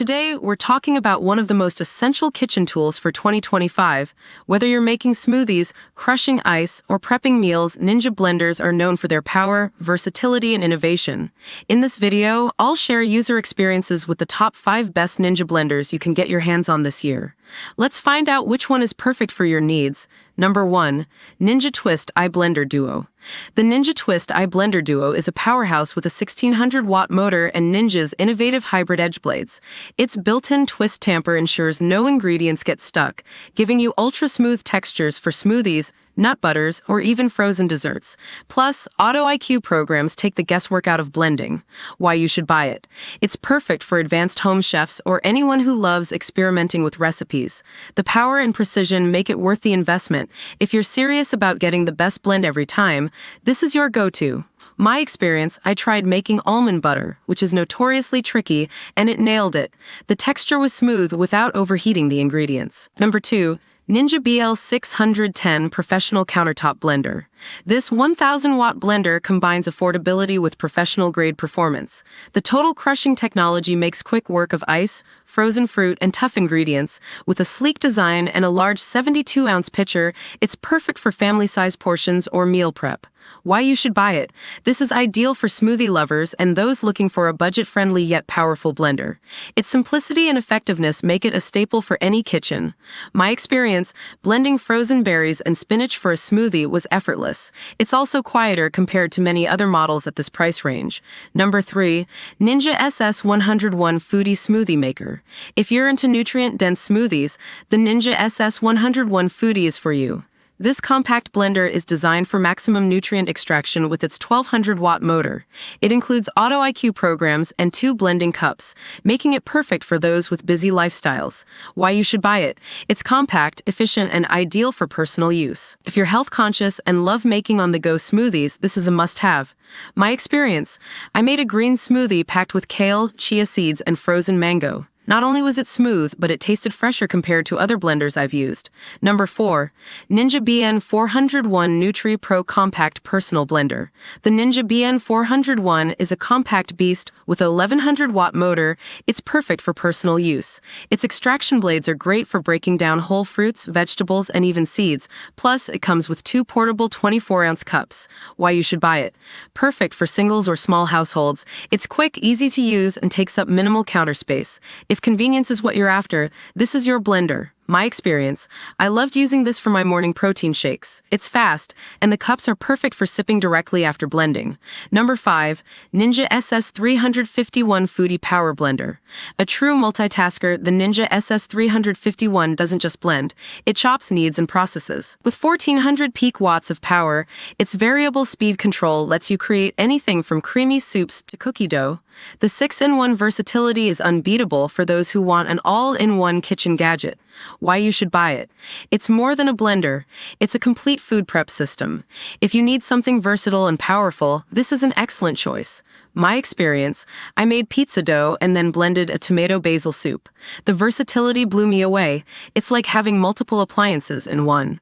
Today, we're talking about one of the most essential kitchen tools for 2025. Whether you're making smoothies, crushing ice, or prepping meals, Ninja blenders are known for their power, versatility, and innovation. In this video, I'll share user experiences with the top 5 best Ninja blenders you can get your hands on this year. Let's find out which one is perfect for your needs. Number 1. Ninja Twist iBlender Duo. The Ninja Twist iBlender Duo is a powerhouse with a 1600-watt motor and Ninja's innovative hybrid edge blades. Its built-in twist tamper ensures no ingredients get stuck, giving you ultra-smooth textures for smoothies, nut butters, or even frozen desserts. Plus, Auto IQ programs take the guesswork out of blending. Why you should buy it. It's perfect for advanced home chefs or anyone who loves experimenting with recipes. The power and precision make it worth the investment. If you're serious about getting the best blend every time, this is your go-to. My experience, I tried making almond butter, which is notoriously tricky, and it nailed it. The texture was smooth without overheating the ingredients. Number 2. Ninja BL610 Professional Countertop Blender. This 1000-watt blender combines affordability with professional-grade performance. The total crushing technology makes quick work of ice, frozen fruit, and tough ingredients. With a sleek design and a large 72-ounce pitcher, it's perfect for family-size portions or meal prep. Why you should buy it. This is ideal for smoothie lovers and those looking for a budget-friendly yet powerful blender. Its simplicity and effectiveness make it a staple for any kitchen. My experience, blending frozen berries and spinach for a smoothie was effortless. It's also quieter compared to many other models at this price range. Number 3. Ninja SS101 Foodie Smoothie Maker. If you're into nutrient-dense smoothies, the Ninja SS101 Foodie is for you. This compact blender is designed for maximum nutrient extraction with its 1200-watt motor. It includes Auto IQ programs and 2 blending cups, making it perfect for those with busy lifestyles. Why you should buy it. It's compact, efficient, and ideal for personal use. If you're health conscious and love making on-the-go smoothies, this is a must-have. My experience, I made a green smoothie packed with kale, chia seeds, and frozen mango. Not only was it smooth, but it tasted fresher compared to other blenders I've used. Number 4. Ninja BN401 Nutri Pro Compact Personal Blender. The Ninja BN401 is a compact beast with a 1100-watt motor. It's perfect for personal use. Its extraction blades are great for breaking down whole fruits, vegetables, and even seeds. Plus, it comes with 2 portable 24-ounce cups. Why you should buy it. Perfect for singles or small households. It's quick, easy to use, and takes up minimal counter space. If convenience is what you're after, this is your blender. My experience, I loved using this for my morning protein shakes. It's fast, and the cups are perfect for sipping directly after blending. Number 5. Ninja SS351 Foodie Power Blender. A true multitasker, the Ninja SS351 doesn't just blend, it chops, kneads, and processes. With 1400 peak watts of power, its variable speed control lets you create anything from creamy soups to cookie dough. The 6-in-1 versatility is unbeatable for those who want an all-in-one kitchen gadget. Why you should buy it. It's more than a blender. It's a complete food prep system. If you need something versatile and powerful, this is an excellent choice. My experience, I made pizza dough and then blended a tomato basil soup. The versatility blew me away. It's like having multiple appliances in one.